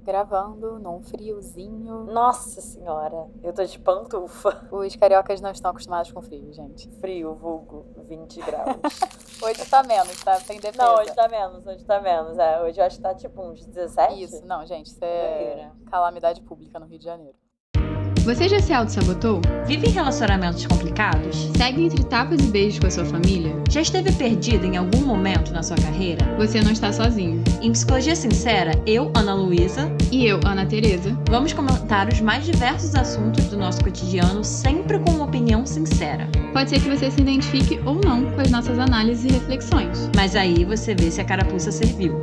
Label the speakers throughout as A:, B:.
A: Gravando num friozinho.
B: Nossa senhora, eu tô de pantufa.
A: Os cariocas não estão acostumados com frio, gente.
B: Frio, vulgo, 20 graus.
A: Hoje tá menos, tá? Sem defesa.
B: Não, hoje tá menos. Hoje eu acho que tá tipo uns 17.
A: Isso, não, gente, isso é calamidade pública no Rio de Janeiro.
C: Você já se auto-sabotou?
D: Vive em relacionamentos complicados?
C: Segue entre tapas e beijos com a sua família?
D: Já esteve perdido em algum momento na sua carreira?
C: Você não está sozinho.
D: Em Psicologia Sincera, eu, Ana Luísa,
C: e eu, Ana Tereza,
D: vamos comentar os mais diversos assuntos do nosso cotidiano, sempre com uma opinião sincera.
C: Pode ser que você se identifique ou não com as nossas análises e reflexões.
D: Mas aí você vê se a carapuça serviu.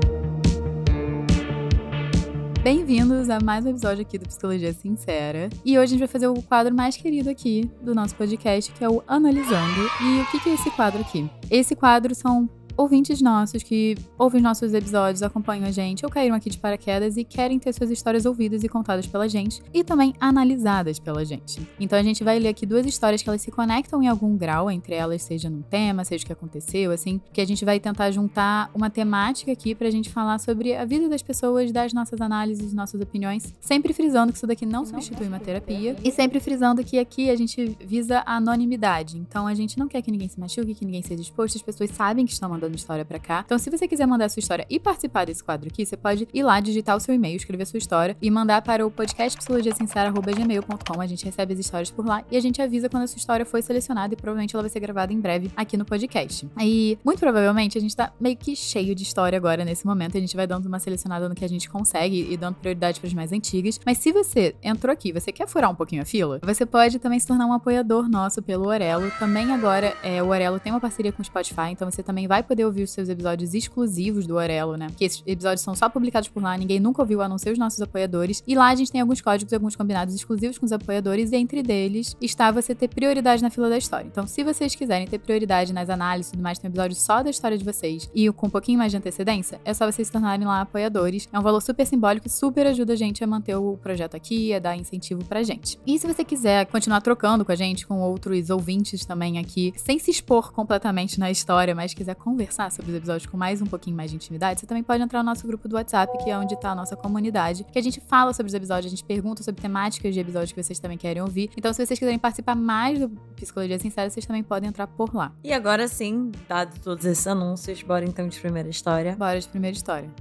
A: Bem-vindos a mais um episódio aqui do Psicologia Sincera. E hoje a gente vai fazer o quadro mais querido aqui do nosso podcast, que é o Analisando. E o que é esse quadro aqui? Esse quadro são ouvintes nossos que ouvem os nossos episódios, acompanham a gente ou caíram aqui de paraquedas e querem ter suas histórias ouvidas e contadas pela gente e também analisadas pela gente. Então a gente vai ler aqui duas histórias que elas se conectam em algum grau entre elas, seja num tema, seja o que aconteceu, assim, que a gente vai tentar juntar uma temática aqui pra gente falar sobre a vida das pessoas, das nossas análises, nossas opiniões, sempre frisando que isso daqui não substitui uma terapia e sempre frisando que aqui a gente visa a anonimidade. Então a gente não quer que ninguém se machuque, que ninguém seja exposto, as pessoas sabem que estão mandando história pra cá. Então, se você quiser mandar sua história e participar desse quadro aqui, você pode ir lá, digitar o seu e-mail, escrever sua história e mandar para o podcastpsicologiasincera@gmail.com. A gente recebe as histórias por lá e a gente avisa quando a sua história foi selecionada e provavelmente ela vai ser gravada em breve aqui no podcast. E, muito provavelmente, a gente tá meio que cheio de história agora nesse momento. A gente vai dando uma selecionada no que a gente consegue e dando prioridade para as mais antigas. Mas se você entrou aqui, você quer furar um pouquinho a fila, você pode também se tornar um apoiador nosso pelo Orelo. Também agora, o Orelo tem uma parceria com o Spotify, então você também vai poder ouvir os seus episódios exclusivos do Orelo, né? Porque esses episódios são só publicados por lá, ninguém nunca ouviu a não ser os nossos apoiadores. E lá a gente tem alguns códigos, alguns combinados exclusivos com os apoiadores, e entre deles está você ter prioridade na fila da história. Então, se vocês quiserem ter prioridade nas análises e tudo mais, tem um episódio só da história de vocês e com um pouquinho mais de antecedência, é só vocês se tornarem lá apoiadores. É um valor super simbólico e super ajuda a gente a manter o projeto aqui, a dar incentivo pra gente. E se você quiser continuar trocando com a gente, com outros ouvintes também aqui, sem se expor completamente na história, mas quiser conversar sobre os episódios com mais um pouquinho mais de intimidade, você também pode entrar no nosso grupo do WhatsApp, que é onde tá a nossa comunidade, que a gente fala sobre os episódios, a gente pergunta sobre temáticas de episódios que vocês também querem ouvir. Então, se vocês quiserem participar mais do Psicologia Sincera, vocês também podem entrar por lá.
B: E agora sim, dado todos esses anúncios, bora então de primeira história.
A: Bora de primeira história.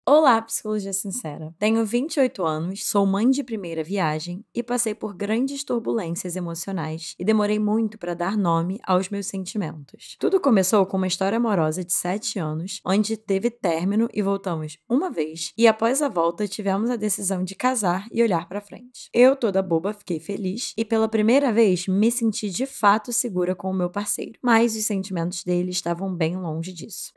B: Olá, Psicologia Sincera. Tenho 28 anos, sou mãe de primeira viagem e passei por grandes turbulências emocionais e demorei muito para dar nome aos meus sentimentos. Tudo começou com uma história amorosa de 7 anos, onde teve término e voltamos uma vez, e após a volta tivemos a decisão de casar e olhar para frente. Eu, toda boba, fiquei feliz e pela primeira vez me senti de fato segura com o meu parceiro, mas os sentimentos dele estavam bem longe disso.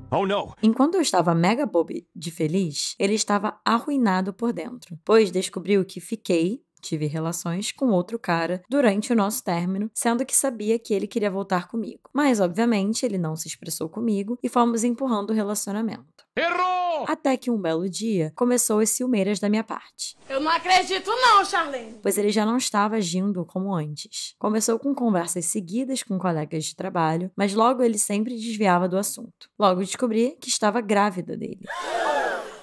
E: Oh, não!
B: Enquanto eu estava mega bobe de feliz, ele estava arruinado por dentro, pois descobriu que tive relações com outro cara durante o nosso término, sendo que sabia que ele queria voltar comigo. Mas, obviamente, ele não se expressou comigo e fomos empurrando o relacionamento.
E: Errou!
B: Até que um belo dia, começou as ciumeiras da minha parte.
F: Eu não acredito não, Charlene!
B: Pois ele já não estava agindo como antes. Começou com conversas seguidas com colegas de trabalho, mas logo ele sempre desviava do assunto. Logo descobri que estava grávida dele.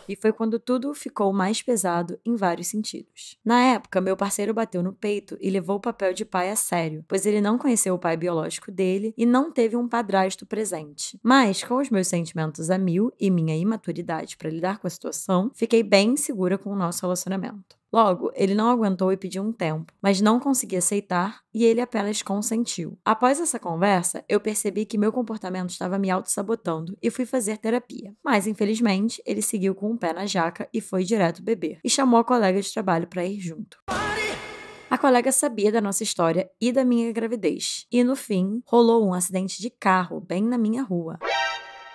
B: E foi quando tudo ficou mais pesado em vários sentidos. Na época, meu parceiro bateu no peito e levou o papel de pai a sério, pois ele não conheceu o pai biológico dele e não teve um padrasto presente. Mas, com os meus sentimentos a mil e minha imaturidade para lidar com a situação, fiquei bem insegura com o nosso relacionamento. Logo, ele não aguentou e pediu um tempo, mas não consegui aceitar e ele apenas consentiu. Após essa conversa, eu percebi que meu comportamento estava me auto-sabotando e fui fazer terapia. Mas, infelizmente, ele seguiu com o pé na jaca e foi direto beber. E chamou a colega de trabalho para ir junto. A colega sabia da nossa história e da minha gravidez. E, no fim, rolou um acidente de carro bem na minha rua.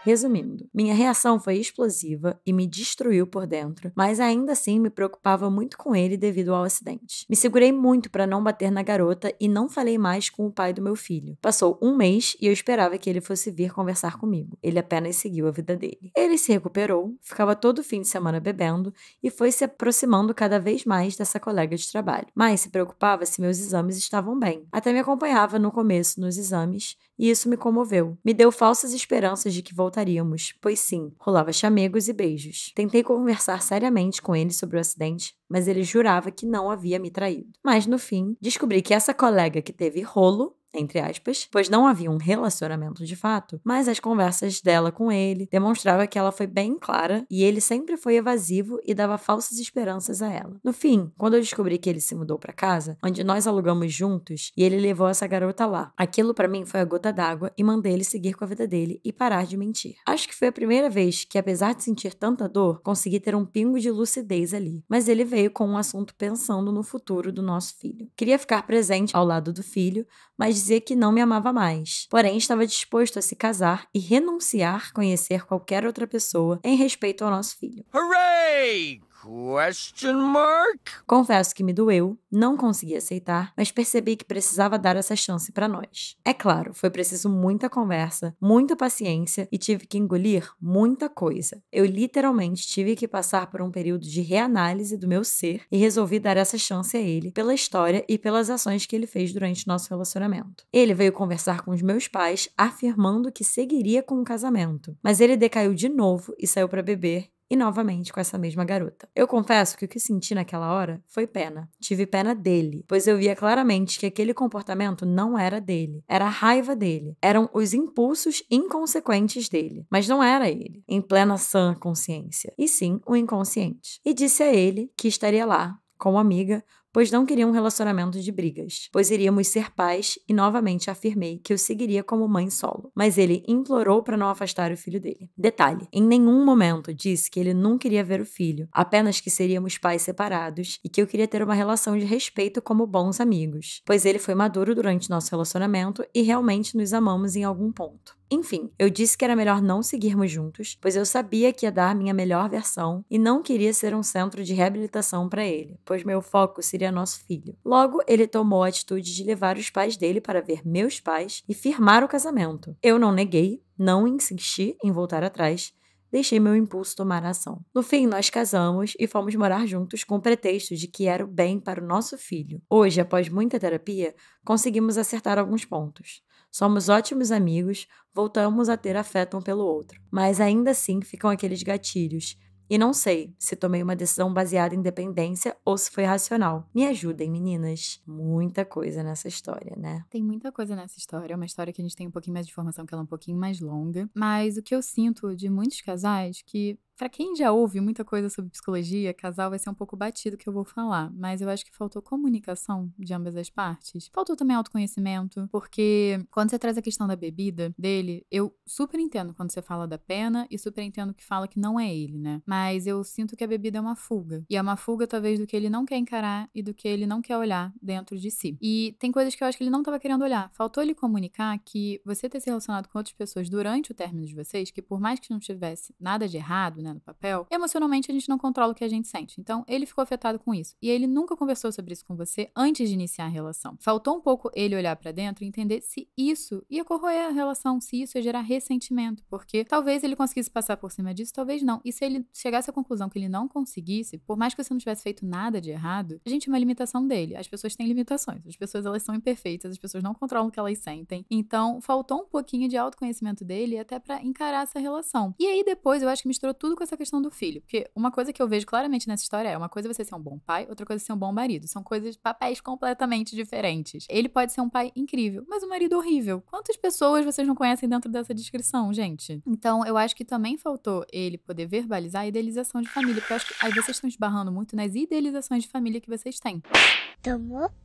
B: Resumindo, minha reação foi explosiva e me destruiu por dentro, mas ainda assim me preocupava muito com ele devido ao acidente. Me segurei muito para não bater na garota e não falei mais com o pai do meu filho. Passou um mês e eu esperava que ele fosse vir conversar comigo. Ele apenas seguiu a vida dele. Ele se recuperou, ficava todo fim de semana bebendo e foi se aproximando cada vez mais dessa colega de trabalho. Mas se preocupava se meus exames estavam bem. Até me acompanhava no começo nos exames e isso me comoveu. Me deu falsas esperanças de que voltaria voltaríamos, pois sim, rolava chamegos e beijos. Tentei conversar seriamente com ele sobre o acidente, mas ele jurava que não havia me traído. Mas, no fim, descobri que essa colega que teve rolo, entre aspas, pois não havia um relacionamento de fato, mas as conversas dela com ele demonstrava que ela foi bem clara e ele sempre foi evasivo e dava falsas esperanças a ela. No fim, quando eu descobri que ele se mudou para casa, onde nós alugamos juntos, e ele levou essa garota lá, aquilo para mim foi a gota d'água e mandei ele seguir com a vida dele e parar de mentir. Acho que foi a primeira vez que, apesar de sentir tanta dor, consegui ter um pingo de lucidez ali. Mas ele veio com um assunto pensando no futuro do nosso filho. Queria ficar presente ao lado do filho, mas dizia que não me amava mais. Porém, estava disposto a se casar e renunciar a conhecer qualquer outra pessoa em respeito ao nosso filho.
E: Hooray! Question mark?
B: Confesso que me doeu, não consegui aceitar, mas percebi que precisava dar essa chance para nós. É claro, foi preciso muita conversa, muita paciência e tive que engolir muita coisa. Eu literalmente tive que passar por um período de reanálise do meu ser e resolvi dar essa chance a ele, pela história e pelas ações que ele fez durante nosso relacionamento. Ele veio conversar com os meus pais, afirmando que seguiria com o casamento, mas ele decaiu de novo e saiu para beber e novamente com essa mesma garota. Eu confesso que o que senti naquela hora foi pena. Tive pena dele, pois eu via claramente que aquele comportamento não era dele. Era a raiva dele. Eram os impulsos inconsequentes dele. Mas não era ele, em plena sã consciência. E sim, o inconsciente. E disse a ele que estaria lá, como amiga, pois não queria um relacionamento de brigas, pois iríamos ser pais e novamente afirmei que eu seguiria como mãe solo, mas ele implorou para não afastar o filho dele. Detalhe, em nenhum momento disse que ele não queria ver o filho, apenas que seríamos pais separados e que eu queria ter uma relação de respeito como bons amigos, pois ele foi maduro durante nosso relacionamento e realmente nos amamos em algum ponto. Enfim, eu disse que era melhor não seguirmos juntos, pois eu sabia que ia dar minha melhor versão e não queria ser um centro de reabilitação para ele, pois meu foco seria nosso filho. Logo, ele tomou a atitude de levar os pais dele para ver meus pais e firmar o casamento. Eu não neguei, não insisti em voltar atrás, deixei meu impulso tomar a ação. No fim, nós casamos e fomos morar juntos com o pretexto de que era o bem para o nosso filho. Hoje, após muita terapia, conseguimos acertar alguns pontos. Somos ótimos amigos, voltamos a ter afeto um pelo outro. Mas ainda assim ficam aqueles gatilhos. E não sei se tomei uma decisão baseada em dependência ou se foi racional. Me ajudem, meninas. Muita coisa nessa história, né?
A: Tem muita coisa nessa história. É uma história que a gente tem um pouquinho mais de informação, que ela é um pouquinho mais longa. Mas o que eu sinto de muitos casais, que pra quem já ouve muita coisa sobre psicologia, casal vai ser um pouco batido que eu vou falar, mas eu acho que faltou comunicação de ambas as partes. Faltou também autoconhecimento, porque quando você traz a questão da bebida dele, eu super entendo quando você fala da pena e super entendo que fala que não é ele, né? Mas eu sinto que a bebida é uma fuga. E é uma fuga, talvez, do que ele não quer encarar e do que ele não quer olhar dentro de si. E tem coisas que eu acho que ele não tava querendo olhar. Faltou ele comunicar que você ter se relacionado com outras pessoas durante o término de vocês, que por mais que não tivesse nada de errado, né, no papel, emocionalmente a gente não controla o que a gente sente. Então, ele ficou afetado com isso. E ele nunca conversou sobre isso com você antes de iniciar a relação. Faltou um pouco ele olhar pra dentro e entender se isso ia corroer a relação, se isso ia gerar ressentimento, porque talvez ele conseguisse passar por cima disso, talvez não. E se ele chegasse à conclusão que ele não conseguisse, por mais que você não tivesse feito nada de errado, a gente é uma limitação dele. As pessoas têm limitações. As pessoas, elas são imperfeitas, as pessoas não controlam o que elas sentem. Então, faltou um pouquinho de autoconhecimento dele até pra encarar essa relação. E aí, depois, eu acho que misturou tudo com essa questão do filho. Porque uma coisa que eu vejo claramente nessa história é uma coisa você ser um bom pai, outra coisa ser um bom marido. São coisas, papéis completamente diferentes. Ele pode ser um pai incrível, mas um marido horrível. Quantas pessoas vocês não conhecem dentro dessa descrição, gente? Então, eu acho que também faltou ele poder verbalizar a idealização de família, porque eu acho que aí vocês estão esbarrando muito nas idealizações de família que vocês têm.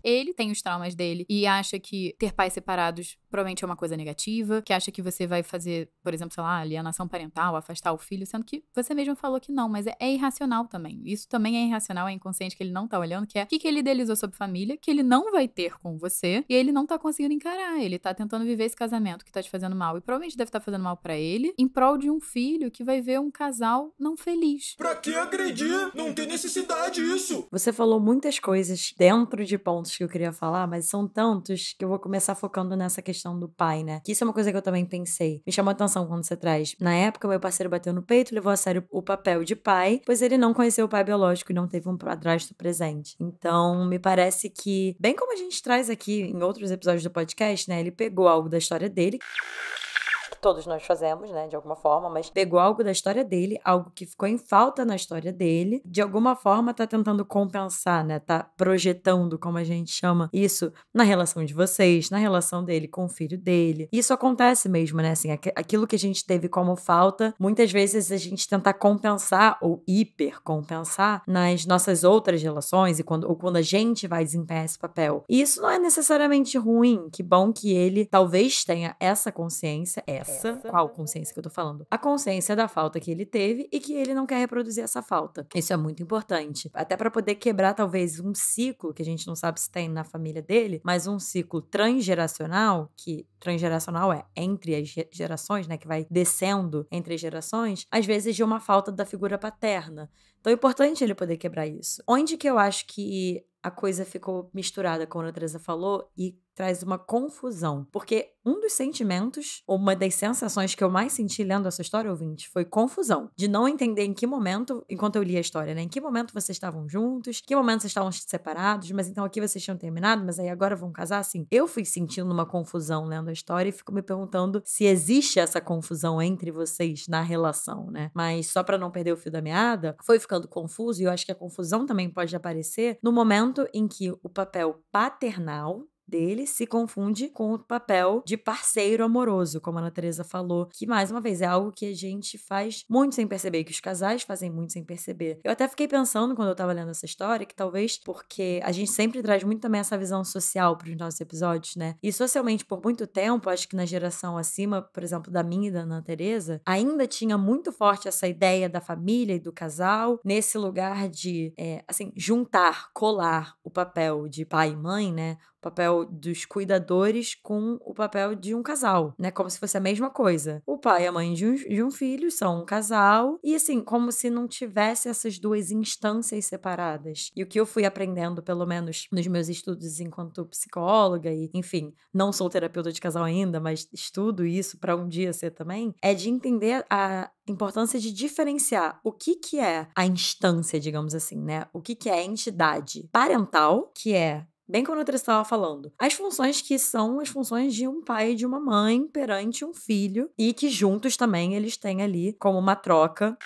A: Ele tem os traumas dele e acha que ter pais separados provavelmente é uma coisa negativa, que acha que você vai fazer, por exemplo, sei lá, alienação parental, afastar o filho, sendo que você mesmo falou que não, mas é irracional também. Isso também é irracional, é inconsciente que ele não tá olhando, que é o que ele idealizou sobre família, que ele não vai ter com você, e ele não tá conseguindo encarar. Ele tá tentando viver esse casamento que tá te fazendo mal, e provavelmente deve estar fazendo mal pra ele, em prol de um filho que vai ver um casal não feliz.
E: Pra que agredir? Não tem necessidade isso.
B: Você falou muitas coisas dentro de pontos que eu queria falar, mas são tantos que eu vou começar focando nessa questão do pai, né? Que isso é uma coisa que eu também pensei. Me chamou a atenção quando você traz. Na época, meu parceiro bateu no peito, levou a sério o papel de pai, pois ele não conheceu o pai biológico e não teve um padrasto presente. Então, me parece que, bem como a gente traz aqui em outros episódios do podcast, né? Ele pegou algo da história dele, todos nós fazemos, né, de alguma forma, mas pegou algo da história dele, algo que ficou em falta na história dele, de alguma forma tá tentando compensar, né, tá projetando, como a gente chama, isso na relação de vocês, na relação dele com o filho dele. Isso acontece mesmo, né, assim, aquilo que a gente teve como falta, muitas vezes a gente tenta compensar ou hipercompensar nas nossas outras relações ou quando a gente vai desempenhar esse papel. E isso não é necessariamente ruim, que bom que ele talvez tenha essa consciência, qual consciência que eu tô falando? A consciência da falta que ele teve e que ele não quer reproduzir essa falta. Isso é muito importante. Até pra poder quebrar talvez um ciclo, que a gente não sabe se tem na família dele, mas um ciclo transgeracional, que transgeracional é entre as gerações, né, que vai descendo entre as gerações, às vezes de uma falta da figura paterna. Então é importante ele poder quebrar isso. Onde que eu acho que a coisa ficou misturada, como a Teresa falou, e traz uma confusão. Porque um dos sentimentos, ou uma das sensações que eu mais senti lendo essa história, ouvinte, foi confusão. De não entender em que momento, enquanto eu li a história, né? Em que momento vocês estavam juntos, em que momento vocês estavam separados, mas então aqui vocês tinham terminado, mas aí agora vão casar, assim. Eu fui sentindo uma confusão lendo a história e fico me perguntando se existe essa confusão entre vocês na relação, né? Mas só pra não perder o fio da meada, foi ficando confuso e eu acho que a confusão também pode aparecer no momento em que o papel paternal dele se confunde com o papel de parceiro amoroso, como a Ana Teresa falou, que mais uma vez é algo que a gente faz muito sem perceber, que os casais fazem muito sem perceber. Eu até fiquei pensando quando eu tava lendo essa história que talvez porque a gente sempre traz muito também essa visão social pros nossos episódios, né? E socialmente por muito tempo, acho que na geração acima, por exemplo, da minha e da Ana Teresa, ainda tinha muito forte essa ideia da família e do casal nesse lugar de, assim, juntar, colar o papel de pai e mãe, né? O papel dos cuidadores com o papel de um casal, né? Como se fosse a mesma coisa. O pai e a mãe de um filho são um casal e, assim, como se não tivesse essas duas instâncias separadas. E o que eu fui aprendendo, pelo menos nos meus estudos enquanto psicóloga e, enfim, não sou terapeuta de casal ainda, mas estudo isso para um dia ser também, é de entender a importância de diferenciar o que é a instância, digamos assim, né? O que é a entidade parental, que é bem como a Andressa estava falando, as funções que são as funções de um pai e de uma mãe perante um filho e que juntos também eles têm ali como uma troca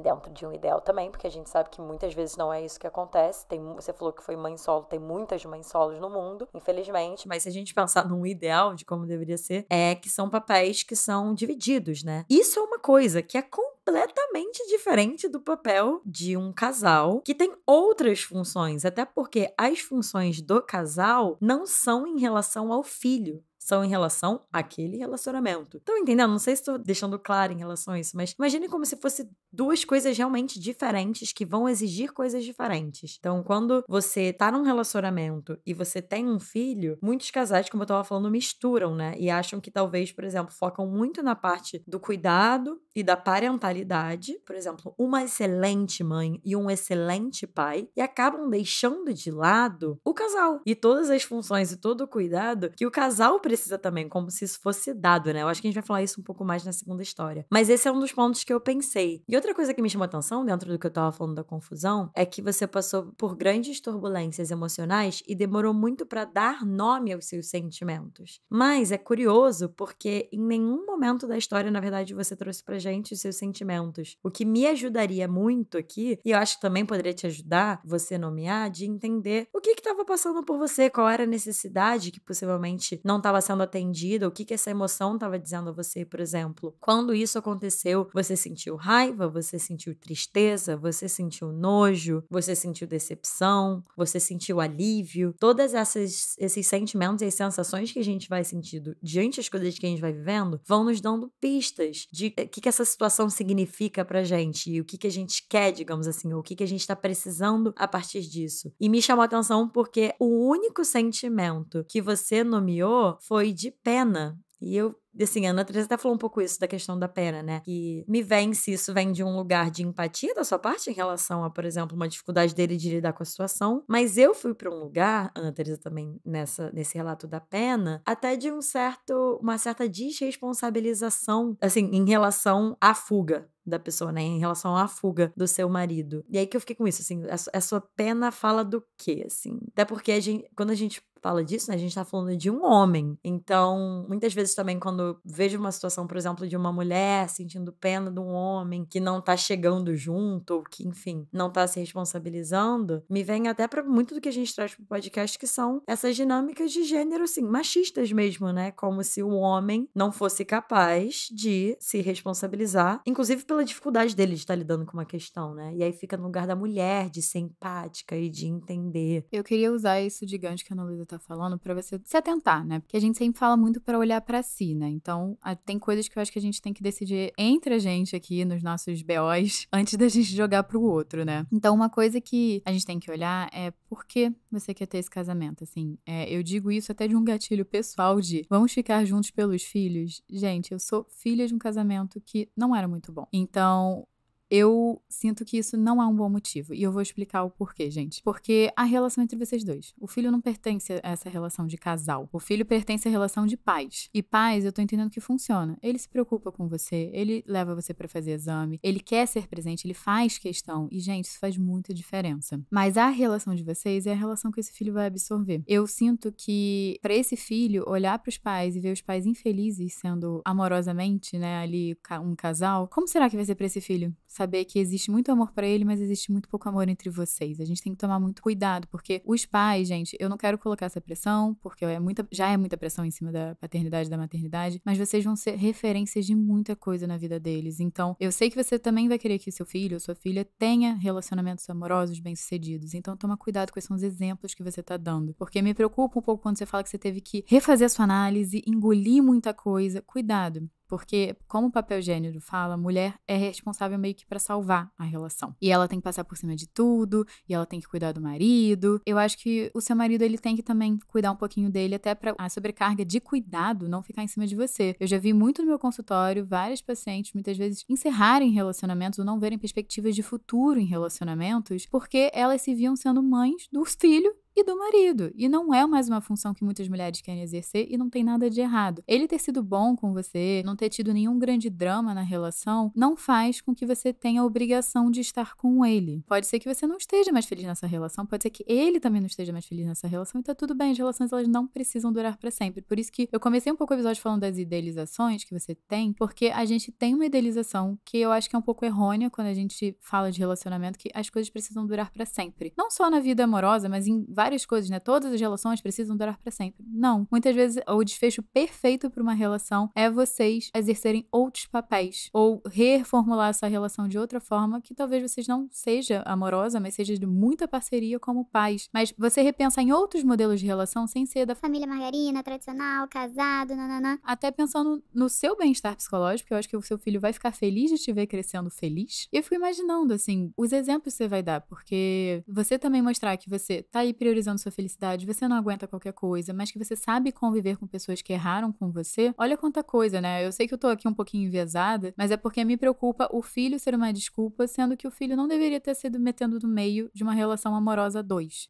B: dentro de um ideal também, porque a gente sabe que muitas vezes não é isso que acontece. Você falou que foi mãe solo, tem muitas mães solos no mundo, infelizmente, mas se a gente pensar num ideal de como deveria ser, é que são papéis que são divididos, né? Isso é uma coisa que é completamente diferente do papel de um casal que tem outras funções, até porque as funções do casal não são em relação ao filho, são em relação àquele relacionamento. Estão entendendo? Não sei se estou deixando claro em relação a isso, mas imagine como se fosse duas coisas realmente diferentes que vão exigir coisas diferentes. Então, quando você tá num relacionamento e você tem um filho, muitos casais, como eu tava falando, misturam, né? E acham que talvez, por exemplo, focam muito na parte do cuidado e da parentalidade. Por exemplo, uma excelente mãe e um excelente pai e acabam deixando de lado o casal e todas as funções e todo o cuidado que o casal precisa também, como se isso fosse dado, né? Eu acho que a gente vai falar isso um pouco mais na segunda história. Mas esse é um dos pontos que eu pensei. E outra coisa que me chamou atenção, dentro do que eu tava falando da confusão, é que você passou por grandes turbulências emocionais e demorou muito pra dar nome aos seus sentimentos. Mas é curioso porque em nenhum momento da história, na verdade, você trouxe pra gente os seus sentimentos. O que me ajudaria muito aqui, e eu acho que também poderia te ajudar, você nomear, de entender o que tava passando por você, qual era a necessidade que possivelmente não tava sendo atendida, o que essa emoção tava dizendo a você, por exemplo. Quando isso aconteceu, você sentiu raiva, você sentiu tristeza, você sentiu nojo, você sentiu decepção, você sentiu alívio. Todas esses sentimentos e as sensações que a gente vai sentindo diante das coisas que a gente vai vivendo vão nos dando pistas de o que essa situação significa pra gente e o que a gente quer, digamos assim, ou o que a gente tá precisando a partir disso. E me chamou a atenção porque o único sentimento que você nomeou foi de pena. E eu, assim, a Ana Teresa até falou um pouco isso da questão da pena, né? Que me vem se isso vem de um lugar de empatia da sua parte em relação a, por exemplo, uma dificuldade dele de lidar com a situação. Mas eu fui pra um lugar, Ana Teresa também nesse relato da pena, até de uma certa desresponsabilização, assim, em relação à fuga da pessoa, né, em relação à fuga do seu marido. E aí que eu fiquei com isso, assim, a sua pena fala do quê, assim? Até porque quando a gente fala disso, né? A gente tá falando de um homem. Então, muitas vezes também quando eu vejo uma situação, por exemplo, de uma mulher sentindo pena de um homem que não tá chegando junto, ou que, enfim, não tá se responsabilizando, me vem até pra muito do que a gente traz pro podcast, que são essas dinâmicas de gênero, assim, machistas mesmo, né? Como se o homem não fosse capaz de se responsabilizar, inclusive pela dificuldade dele de estar lidando com uma questão, né? E aí fica no lugar da mulher de ser empática e de entender.
A: Eu queria usar isso de gancho que a Ana Luísa tá falando pra você se atentar, né? Porque a gente sempre fala muito pra olhar pra si, né? Então, tem coisas que eu acho que a gente tem que decidir entre a gente aqui nos nossos BOs antes da gente jogar pro outro, né? Então, uma coisa que a gente tem que olhar é por que você quer ter esse casamento, assim. Eu digo isso até de um gatilho pessoal de vamos ficar juntos pelos filhos. Gente, eu sou filha de um casamento que não era muito bom. Então, eu sinto que isso não é um bom motivo. E eu vou explicar o porquê, gente. Porque a relação entre vocês dois. O filho não pertence a essa relação de casal. O filho pertence à relação de pais. E pais, eu tô entendendo que funciona. Ele se preocupa com você, ele leva você pra fazer exame, ele quer ser presente, ele faz questão. E, gente, isso faz muita diferença. Mas a relação de vocês é a relação que esse filho vai absorver. Eu sinto que, pra esse filho, olhar pros pais e ver os pais infelizes sendo amorosamente, né, ali um casal, como será que vai ser pra esse filho? Saber que existe muito amor pra ele, mas existe muito pouco amor entre vocês. A gente tem que tomar muito cuidado, porque os pais, gente, eu não quero colocar essa pressão, porque já é muita pressão em cima da paternidade e da maternidade, mas vocês vão ser referências de muita coisa na vida deles. Então, eu sei que você também vai querer que seu filho ou sua filha tenha relacionamentos amorosos bem-sucedidos. Então, toma cuidado com esses exemplos que você tá dando. Porque me preocupa um pouco quando você fala que você teve que refazer a sua análise, engolir muita coisa. Cuidado. Porque, como o papel gênero fala, a mulher é responsável meio que pra salvar a relação. E ela tem que passar por cima de tudo, e ela tem que cuidar do marido. Eu acho que o seu marido, ele tem que também cuidar um pouquinho dele, até pra a sobrecarga de cuidado não ficar em cima de você. Eu já vi muito no meu consultório, várias pacientes, muitas vezes, encerrarem relacionamentos ou não verem perspectivas de futuro em relacionamentos, porque elas se viam sendo mães do filho e do marido. E não é mais uma função que muitas mulheres querem exercer e não tem nada de errado. Ele ter sido bom com você, não ter tido nenhum grande drama na relação, não faz com que você tenha a obrigação de estar com ele. Pode ser que você não esteja mais feliz nessa relação, pode ser que ele também não esteja mais feliz nessa relação e tá tudo bem. As relações, elas não precisam durar pra sempre. Por isso que eu comecei um pouco o episódio falando das idealizações que você tem, porque a gente tem uma idealização que eu acho que é um pouco errônea quando a gente fala de relacionamento, que as coisas precisam durar pra sempre. Não só na vida amorosa, mas em várias coisas, né? Todas as relações precisam durar pra sempre. Não. Muitas vezes o desfecho perfeito pra uma relação é vocês exercerem outros papéis ou reformular essa relação de outra forma que talvez vocês não seja amorosa, mas seja de muita parceria como pais. Mas você repensar em outros modelos de relação sem ser da
G: família margarina, tradicional, casado, nananã.
A: Até pensando no seu bem-estar psicológico, eu acho que o seu filho vai ficar feliz de te ver crescendo feliz. E eu fico imaginando, assim, os exemplos que você vai dar, porque você também mostrar que você tá aí priorizando sua felicidade, você não aguenta qualquer coisa, mas que você sabe conviver com pessoas que erraram com você, olha quanta coisa, né? Eu sei que eu tô aqui um pouquinho enviesada, mas é porque me preocupa o filho ser uma desculpa, sendo que o filho não deveria ter sido metendo no meio de uma relação amorosa a dois.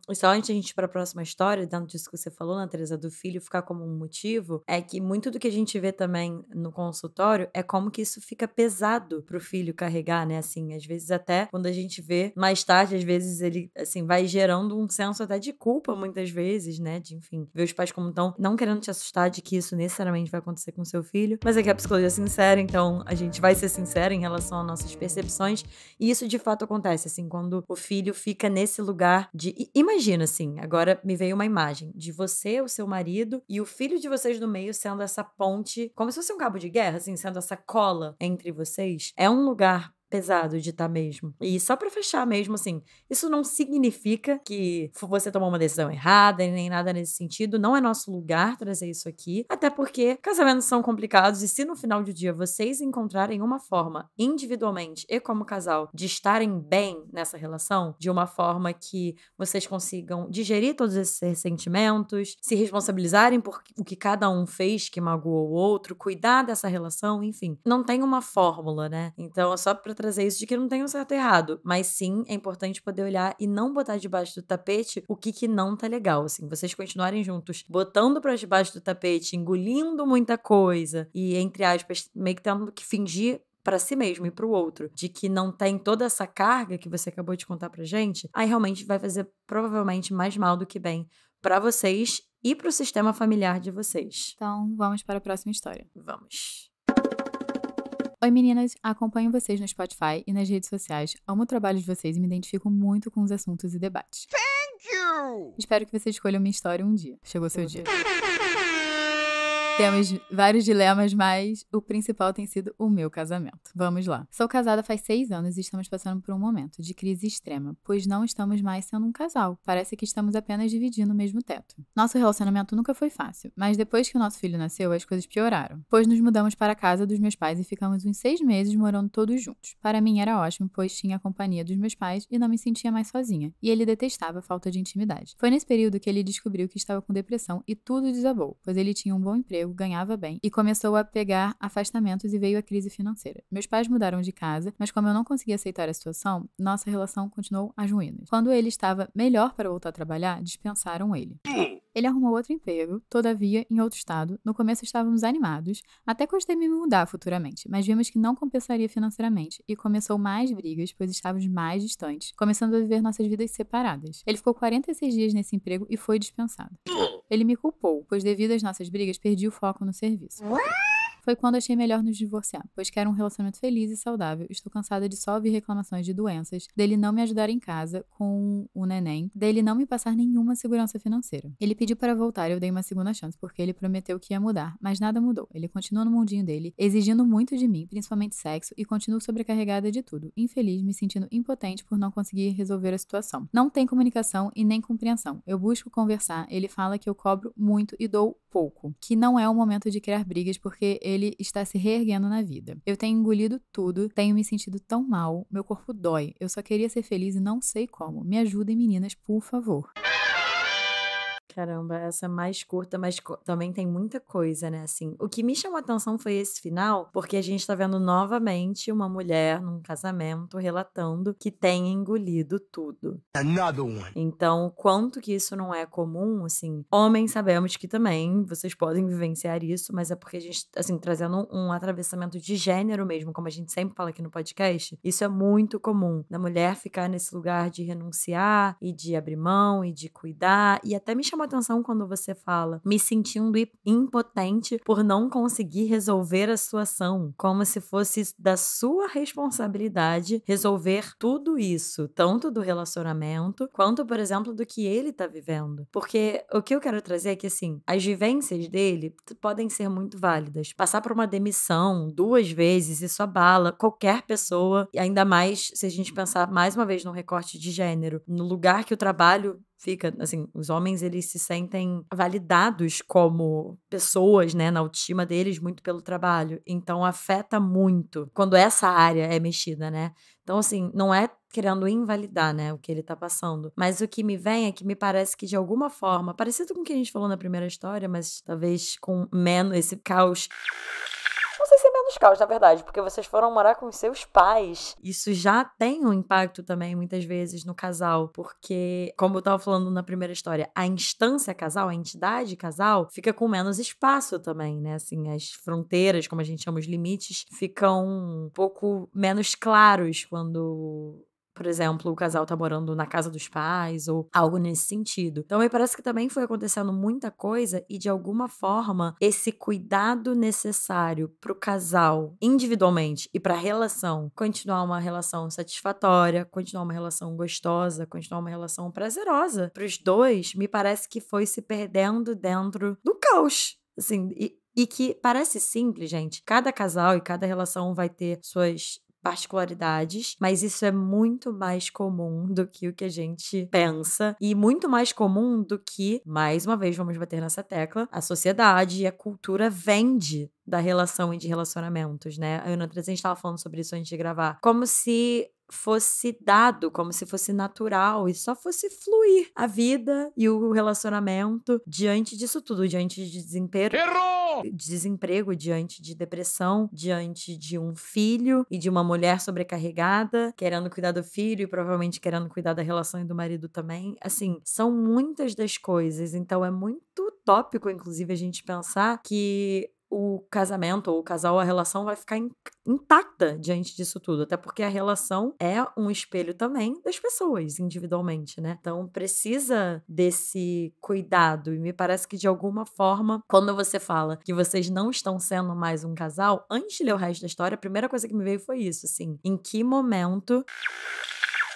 B: E só antes de a gente ir pra próxima história, dentro disso que você falou, né, Teresa, do filho ficar como um motivo, é que muito do que a gente vê também no consultório é como que isso fica pesado pro filho carregar, né, assim, às vezes até quando a gente vê mais tarde, às vezes ele, assim, vai gerando um senso até de culpa, muitas vezes, né, de, enfim, ver os pais como tão, não querendo te assustar de que isso necessariamente vai acontecer com seu filho, mas aqui a psicologia é sincera, então a gente vai ser sincera em relação às nossas percepções, e isso de fato acontece, assim, quando o filho fica nesse lugar de, imagina, assim, agora me veio uma imagem de você, o seu marido, e o filho de vocês no meio sendo essa ponte, como se fosse um cabo de guerra, assim, sendo essa cola entre vocês, é um lugar pesado de estar mesmo. E só pra fechar mesmo, assim, isso não significa que você tomou uma decisão errada, nem nada nesse sentido. Não é nosso lugar trazer isso aqui. Até porque casamentos são complicados e se no final do dia vocês encontrarem uma forma, individualmente e como casal, de estarem bem nessa relação, de uma forma que vocês consigam digerir todos esses ressentimentos, se responsabilizarem por o que cada um fez que magoou o outro, cuidar dessa relação, enfim. Não tem uma fórmula, né? Então é só pra trazer isso de que não tem um certo e errado, mas sim é importante poder olhar e não botar debaixo do tapete o que não tá legal, assim, vocês continuarem juntos, botando pra debaixo do tapete, engolindo muita coisa e, entre aspas, meio que tendo que fingir pra si mesmo e pro outro, de que não tem toda essa carga que você acabou de contar pra gente, aí realmente vai fazer provavelmente mais mal do que bem pra vocês e pro sistema familiar de vocês.
A: Então, vamos para a próxima história.
B: Vamos.
A: Oi meninas, acompanho vocês no Spotify e nas redes sociais. Amo o trabalho de vocês e me identifico muito com os assuntos e debates.
E: Thank you!
A: Espero que vocês escolham minha história um dia. Chegou seu dia. Temos vários dilemas, mas o principal tem sido o meu casamento. Vamos lá. Sou casada faz 6 anos e estamos passando por um momento de crise extrema, pois não estamos mais sendo um casal. Parece que estamos apenas dividindo o mesmo teto. Nosso relacionamento nunca foi fácil, mas depois que o nosso filho nasceu, as coisas pioraram. Pois nos mudamos para a casa dos meus pais e ficamos uns 6 meses morando todos juntos. Para mim era ótimo, pois tinha a companhia dos meus pais e não me sentia mais sozinha. E ele detestava a falta de intimidade. Foi nesse período que ele descobriu que estava com depressão e tudo desabou, pois ele tinha um bom emprego, ganhava bem e começou a pegar afastamentos e veio a crise financeira. Meus pais mudaram de casa, mas como eu não conseguia aceitar a situação, nossa relação continuou às ruínas. Quando ele estava melhor para voltar a trabalhar, dispensaram ele. Ele arrumou outro emprego, todavia em outro estado. No começo estávamos animados, até gostei de me mudar futuramente, mas vimos que não compensaria financeiramente e começou mais brigas, pois estávamos mais distantes, começando a viver nossas vidas separadas. Ele ficou 46 dias nesse emprego e foi dispensado. Ele me culpou, pois devido às nossas brigas perdi o foco no serviço. Foi quando achei melhor nos divorciar, pois quero um relacionamento feliz e saudável. Estou cansada de só ouvir reclamações de doenças, dele não me ajudar em casa com o neném, dele não me passar nenhuma segurança financeira. Ele pediu para voltar e eu dei uma segunda chance, porque ele prometeu que ia mudar, mas nada mudou. Ele continua no mundinho dele, exigindo muito de mim, principalmente sexo, e continuo sobrecarregada de tudo. Infeliz, me sentindo impotente por não conseguir resolver a situação. Não tem comunicação e nem compreensão. Eu busco conversar, ele fala que eu cobro muito e dou pouco, que não é o momento de criar brigas porque ele está se reerguendo na vida. Eu tenho engolido tudo, tenho me sentido tão mal, meu corpo dói. Eu só queria ser feliz e não sei como. Me ajudem, meninas, por favor.
B: Caramba, essa é mais curta, mas também tem muita coisa, né, assim. O que me chamou a atenção foi esse final, porque a gente tá vendo novamente uma mulher num casamento relatando que tem engolido tudo.
E: Another one.
B: Então, quanto que isso não é comum, assim, homens sabemos que também vocês podem vivenciar isso, mas é porque a gente, assim, trazendo um atravessamento de gênero mesmo, como a gente sempre fala aqui no podcast, isso é muito comum, da mulher ficar nesse lugar de renunciar e de abrir mão e de cuidar, e até me chamou atenção quando você fala me sentindo impotente por não conseguir resolver a situação, como se fosse da sua responsabilidade resolver tudo isso, tanto do relacionamento quanto, por exemplo, do que ele tá vivendo. Porque o que eu quero trazer é que, assim, as vivências dele podem ser muito válidas. Passar por uma demissão 2 vezes, isso abala qualquer pessoa, e ainda mais se a gente pensar mais uma vez no recorte de gênero, no lugar que o trabalho fica, assim, os homens, eles se sentem validados como pessoas, né, na autoestima deles, muito pelo trabalho. Então, afeta muito quando essa área é mexida, né? Então, assim, não é querendo invalidar, né, o que ele tá passando. Mas o que me vem é que me parece que, de alguma forma, parecido com o que a gente falou na primeira história, mas talvez com menos esse caos. Não sei se é menos caos, na verdade, porque vocês foram morar com os seus pais. Isso já tem um impacto também, muitas vezes, no casal, porque, como eu tava falando na primeira história, a instância casal, a entidade casal, fica com menos espaço também, né? Assim, as fronteiras, como a gente chama, os limites, ficam um pouco menos claros quando, por exemplo, o casal tá morando na casa dos pais ou algo nesse sentido. Então, me parece que também foi acontecendo muita coisa e, de alguma forma, esse cuidado necessário pro casal, individualmente, e pra relação, continuar uma relação satisfatória, continuar uma relação gostosa, continuar uma relação prazerosa pros dois, me parece que foi se perdendo dentro do caos. Assim, e que parece simples, gente. Cada casal e cada relação vai ter suas particularidades, mas isso é muito mais comum do que o que a gente pensa e muito mais comum do que, mais uma vez, vamos bater nessa tecla, a sociedade e a cultura vende da relação e de relacionamentos, né? A Ana Trezin estava falando sobre isso antes de gravar. Como se fosse dado, como se fosse natural e só fosse fluir a vida e o relacionamento diante disso tudo, diante de desemprego, diante de depressão, diante de um filho e de uma mulher sobrecarregada, querendo cuidar do filho e provavelmente querendo cuidar da relação e do marido também. Assim, são muitas das coisas, então é muito utópico, inclusive, a gente pensar que o casamento ou o casal, a relação vai ficar intacta diante disso tudo. Até porque a relação é um espelho também das pessoas, individualmente, né? Então, precisa desse cuidado. E me parece que, de alguma forma, quando você fala que vocês não estão sendo mais um casal, antes de ler o resto da história, a primeira coisa que me veio foi isso, assim. Em que momento...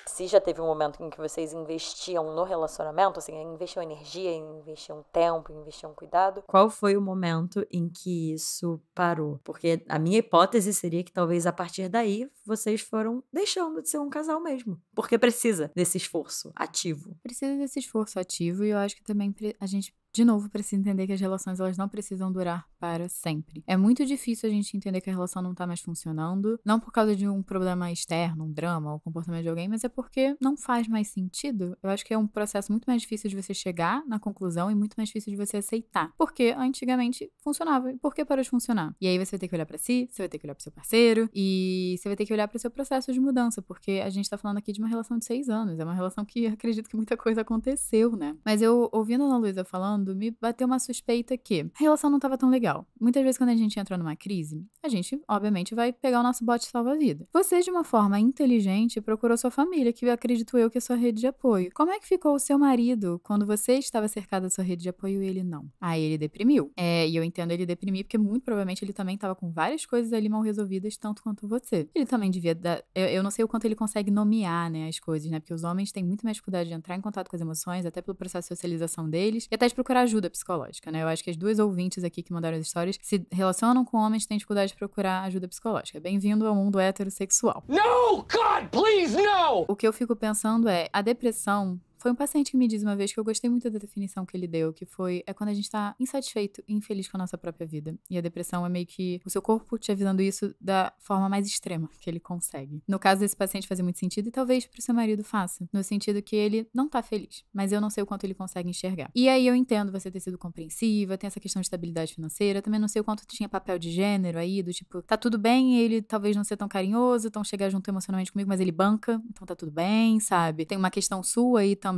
B: Se já teve um momento em que vocês investiam no relacionamento, assim, investiam energia, investiam tempo, investiam cuidado, qual foi o momento em que isso parou? Porque a minha hipótese seria que talvez a partir daí vocês foram deixando de ser um casal mesmo. Porque precisa desse esforço ativo.
A: Precisa desse esforço ativo e eu acho que também a gente, de novo, precisa entender que as relações elas não precisam durar para sempre. É muito difícil a gente entender que a relação não tá mais funcionando, não por causa de um problema externo, um drama ou comportamento de alguém, mas é porque não faz mais sentido. Eu acho que é um processo muito mais difícil de você chegar na conclusão e muito mais difícil de você aceitar. Porque antigamente funcionava. E por que parou de funcionar? E aí você vai ter que olhar pra si, você vai ter que olhar pro seu parceiro e você vai ter que olhar pro seu processo de mudança, porque a gente tá falando aqui de uma relação de 6 anos. É uma relação que acredito que muita coisa aconteceu, né? Mas eu, ouvindo a Ana Luísa falando, me bateu uma suspeita que a relação não tava tão legal. Muitas vezes quando a gente entra numa crise, a gente, obviamente, vai pegar o nosso bote salva-vida. Você, de uma forma inteligente, procurou sua família, que acredito eu que é sua rede de apoio. Como é que ficou o seu marido quando você estava cercada da sua rede de apoio e ele não? Aí ele deprimiu. E eu entendo ele deprimir porque muito provavelmente ele também tava com várias coisas ali mal resolvidas, tanto quanto você. Ele também devia dar... Eu não sei o quanto ele consegue nomear, né, as coisas, né? Porque os homens têm muito mais dificuldade de entrar em contato com as emoções, até pelo processo de socialização deles, e até de procurar ajuda psicológica, né? Eu acho que as duas ouvintes aqui que mandaram as histórias se relacionam com homens que têm dificuldade de procurar ajuda psicológica. Bem-vindo ao mundo heterossexual.
E: No, God, please, no!
A: O que eu fico pensando é, a depressão... Foi um paciente que me disse uma vez que eu gostei muito da definição que ele deu, que foi, quando a gente tá insatisfeito e infeliz com a nossa própria vida. E a depressão é meio que o seu corpo te avisando isso da forma mais extrema que ele consegue. No caso desse paciente fazia muito sentido e talvez pro seu marido faça. No sentido que ele não tá feliz, mas eu não sei o quanto ele consegue enxergar. E aí eu entendo você ter sido compreensiva, tem essa questão de estabilidade financeira, também não sei o quanto tinha papel de gênero aí, do tipo, tá tudo bem, ele talvez não ser tão carinhoso, então chegar junto emocionalmente comigo, mas ele banca, então tá tudo bem, sabe? Tem uma questão sua aí também,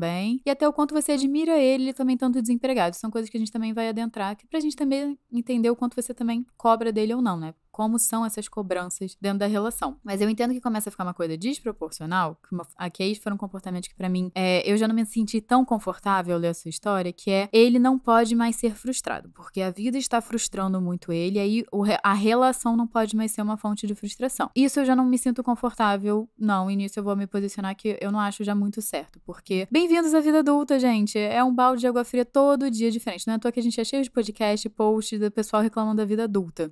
A: e até o quanto você admira ele também tanto desempregado. São coisas que a gente também vai adentrar, que pra gente também entender o quanto você também cobra dele ou não, né? Como são essas cobranças dentro da relação. Mas eu entendo que começa a ficar uma coisa desproporcional, que aqui aí foram comportamentos que pra mim, eu já não me senti tão confortável ao ler a sua história, que é, ele não pode mais ser frustrado, porque a vida está frustrando muito ele, e aí a relação não pode mais ser uma fonte de frustração. Isso eu já não me sinto confortável, não, e nisso eu vou me posicionar que eu não acho já muito certo, porque bem-vindos à vida adulta, gente, é um balde de água fria todo dia diferente, não é à toa que a gente é cheio de podcast, posts do pessoal reclamando da vida adulta.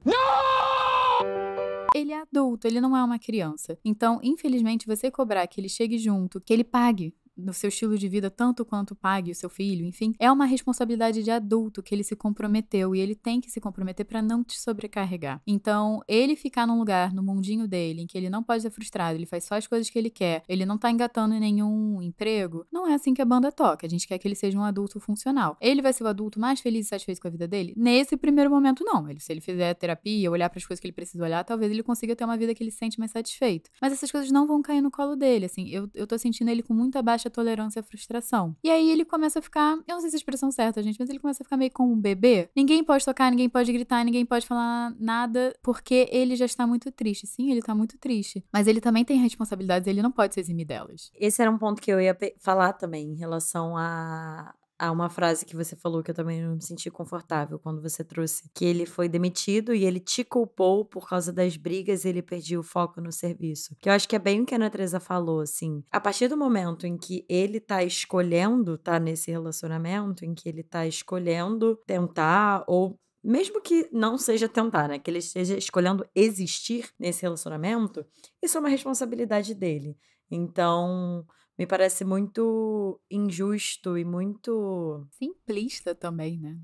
A: Ele é adulto, ele não é uma criança. Então, infelizmente, você cobrar que ele chegue junto, que ele pague no seu estilo de vida tanto quanto pague o seu filho, enfim, é uma responsabilidade de adulto que ele se comprometeu e ele tem que se comprometer pra não te sobrecarregar. Então, ele ficar num lugar, no mundinho dele, em que ele não pode ser frustrado, ele faz só as coisas que ele quer, ele não tá engatando em nenhum emprego, não é assim que a banda toca. A gente quer que ele seja um adulto funcional. Ele vai ser o adulto mais feliz e satisfeito com a vida dele? Nesse primeiro momento, não. Se ele fizer terapia, olhar pras coisas que ele precisa olhar, talvez ele consiga ter uma vida que ele se sente mais satisfeito. Mas essas coisas não vão cair no colo dele, assim. Eu tô sentindo ele com muita baixa tolerância à frustração. E aí ele começa a ficar, eu não sei se é a expressão certa, gente, mas ele começa a ficar meio como um bebê. Ninguém pode tocar, ninguém pode gritar, ninguém pode falar nada, porque ele já está muito triste. Sim, ele tá muito triste. Mas ele também tem responsabilidades, ele não pode se eximir delas.
B: Esse era um ponto que eu ia falar também, em relação a uma frase que você falou que eu também não me senti confortável quando você trouxe, que ele foi demitido e ele te culpou por causa das brigas e ele perdia o foco no serviço. Que eu acho que é bem o que a Ana Teresa falou, assim. A partir do momento em que ele tá escolhendo tá nesse relacionamento, em que ele tá escolhendo tentar ou mesmo que não seja tentar, né? Que ele esteja escolhendo existir nesse relacionamento, isso é uma responsabilidade dele. Então, me parece muito injusto e muito...
A: Simplista também, né?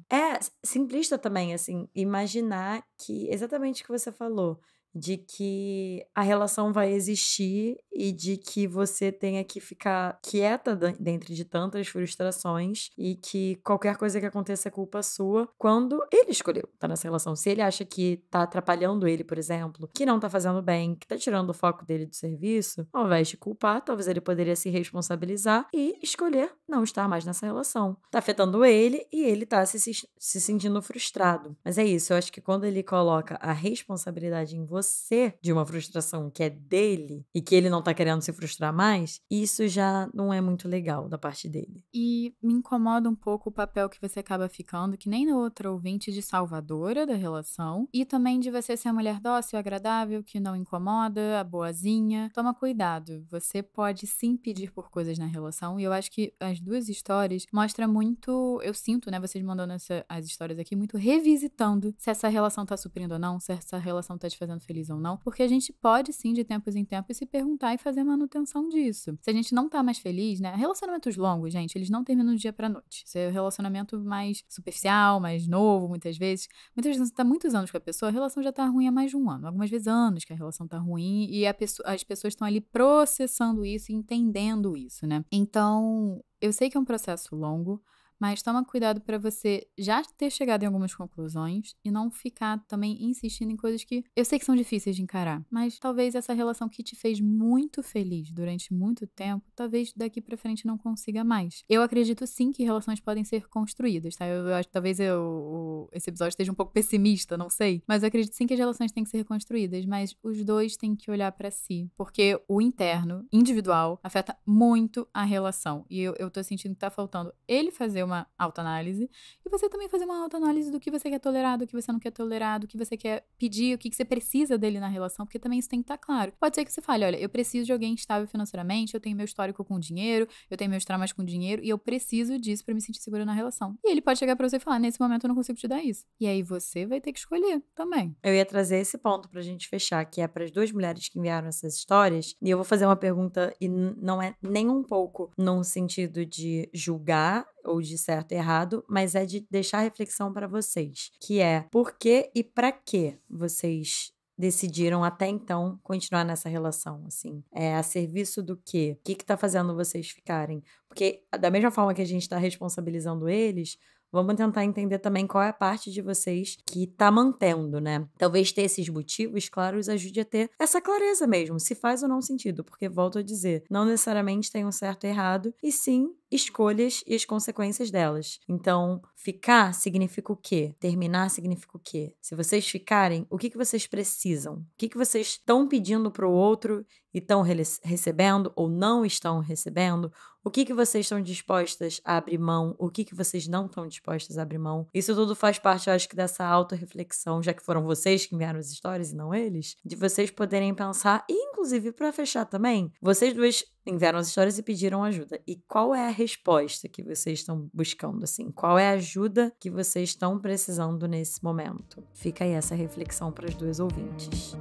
B: simplista também, assim, imaginar que, exatamente o que você falou, de que a relação vai existir e de que você tenha que ficar quieta dentro de tantas frustrações e que qualquer coisa que aconteça é culpa sua quando ele escolheu estar nessa relação. Se ele acha que tá atrapalhando ele, por exemplo, que não tá fazendo bem, que tá tirando o foco dele do serviço, ao invés de culpar, talvez ele poderia se responsabilizar e escolher não estar mais nessa relação. Tá afetando ele e ele tá se sentindo frustrado. Mas é isso, eu acho que quando ele coloca a responsabilidade em você de uma frustração que é dele e que ele não tá querendo se frustrar mais, isso já não é muito legal da parte dele.
A: E me incomoda um pouco o papel que você acaba ficando, que nem na outra ouvinte, de salvadora da relação, e também de você ser a mulher dócil, agradável, que não incomoda, a boazinha. Toma cuidado, você pode sim pedir por coisas na relação, e eu acho que as duas histórias mostram muito, eu sinto, né, vocês mandando as histórias aqui, muito revisitando se essa relação tá suprindo ou não, se essa relação tá te fazendo feliz ou não, porque a gente pode sim, de tempos em tempos, se perguntar e fazer manutenção disso. Se a gente não tá mais feliz, né, relacionamentos longos, gente, eles não terminam do dia pra noite. Se é um relacionamento mais superficial, mais novo, muitas vezes você tá muitos anos com a pessoa, a relação já tá ruim há mais de um ano, algumas vezes anos que a relação tá ruim e as pessoas estão ali processando isso e entendendo isso, né? Então, eu sei que é um processo longo, mas toma cuidado para você já ter chegado em algumas conclusões e não ficar também insistindo em coisas que eu sei que são difíceis de encarar, mas talvez essa relação que te fez muito feliz durante muito tempo, talvez daqui para frente não consiga mais. Eu acredito sim que relações podem ser construídas, tá? Eu acho que talvez esse episódio esteja um pouco pessimista, não sei, mas eu acredito sim que as relações têm que ser reconstruídas, mas os dois têm que olhar para si, porque o interno, individual, afeta muito a relação. E eu tô sentindo que tá faltando ele fazer uma autoanálise e você também fazer uma autoanálise do que você quer tolerar, do que você não quer tolerar, do que você quer pedir, o que você precisa dele na relação, porque também isso tem que estar claro. Pode ser que você fale, olha, eu preciso de alguém estável financeiramente, eu tenho meu histórico com dinheiro, eu tenho meus traumas com dinheiro e eu preciso disso pra me sentir segura na relação. E ele pode chegar pra você e falar, nesse momento eu não consigo te dar isso. E aí você vai ter que escolher também.
B: Eu ia trazer esse ponto pra gente fechar, que é para as duas mulheres que enviaram essas histórias, e eu vou fazer uma pergunta e não é nem um pouco num sentido de julgar ou de certo e errado, mas é de deixar reflexão para vocês, que é por que e para que vocês decidiram até então continuar nessa relação, assim. A serviço do quê? O que tá fazendo vocês ficarem? Porque da mesma forma que a gente tá responsabilizando eles, vamos tentar entender também qual é a parte de vocês que tá mantendo, né? Talvez ter esses motivos claros ajude a ter essa clareza mesmo, se faz ou não sentido, porque volto a dizer, não necessariamente tem um certo e errado, e sim escolhas e as consequências delas. Então, ficar significa o quê? Terminar significa o quê? Se vocês ficarem, o que vocês precisam? O que vocês estão pedindo pro outro e estão recebendo ou não estão recebendo? O que vocês estão dispostas a abrir mão? O que vocês não estão dispostas a abrir mão? Isso tudo faz parte, eu acho que, dessa autorreflexão, já que foram vocês que enviaram as histórias e não eles, de vocês poderem pensar, e inclusive para fechar também, vocês duas enviaram as histórias e pediram ajuda. E qual é a resposta que vocês estão buscando, assim? Qual é a ajuda que vocês estão precisando nesse momento? Fica aí essa reflexão para as duas ouvintes.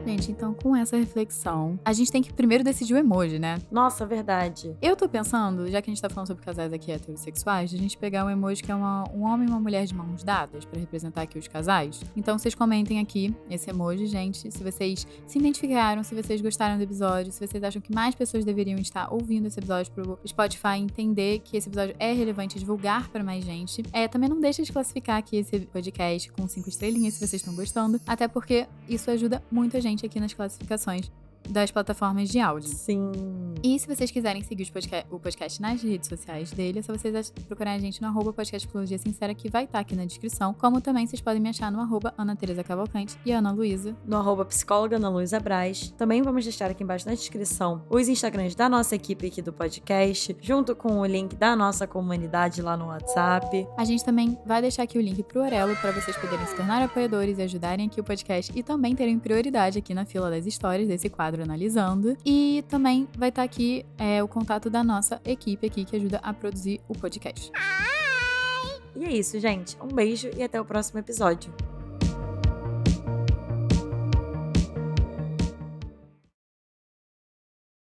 A: Gente, então com essa reflexão, a gente tem que primeiro decidir o emoji, né?
B: Nossa, verdade.
A: Eu tô pensando, já que a gente tá falando sobre casais aqui heterossexuais, a gente pegar um emoji que é um homem e uma mulher de mãos dadas pra representar aqui os casais. Então vocês comentem aqui esse emoji, gente, se vocês se identificaram, se vocês gostaram do episódio, se vocês acham que mais pessoas deveriam estar ouvindo esse episódio pro Spotify entender que esse episódio é relevante e divulgar pra mais gente. Também não deixa de classificar aqui esse podcast com 5 estrelinhas se vocês estão gostando, até porque isso ajuda muito a gente aqui nas classificações das plataformas de áudio.
B: Sim.
A: E se vocês quiserem seguir o podcast nas redes sociais dele, é só vocês procurarem a gente no @podcast Psicologia Sincera, que vai estar aqui na descrição. Como também vocês podem me achar no @Ana Teresa Cavalcante e Ana Luísa.
B: No @psicóloga Ana Luísa Braz. Também vamos deixar aqui embaixo na descrição os Instagrams da nossa equipe aqui do podcast, junto com o link da nossa comunidade lá no WhatsApp.
A: A gente também vai deixar aqui o link pro Orelo para vocês poderem se tornar apoiadores e ajudarem aqui o podcast e também terem prioridade aqui na fila das histórias desse quadro Analisando. E também vai estar aqui o contato da nossa equipe aqui que ajuda a produzir o podcast.
B: E é isso, gente. Um beijo e até o próximo episódio.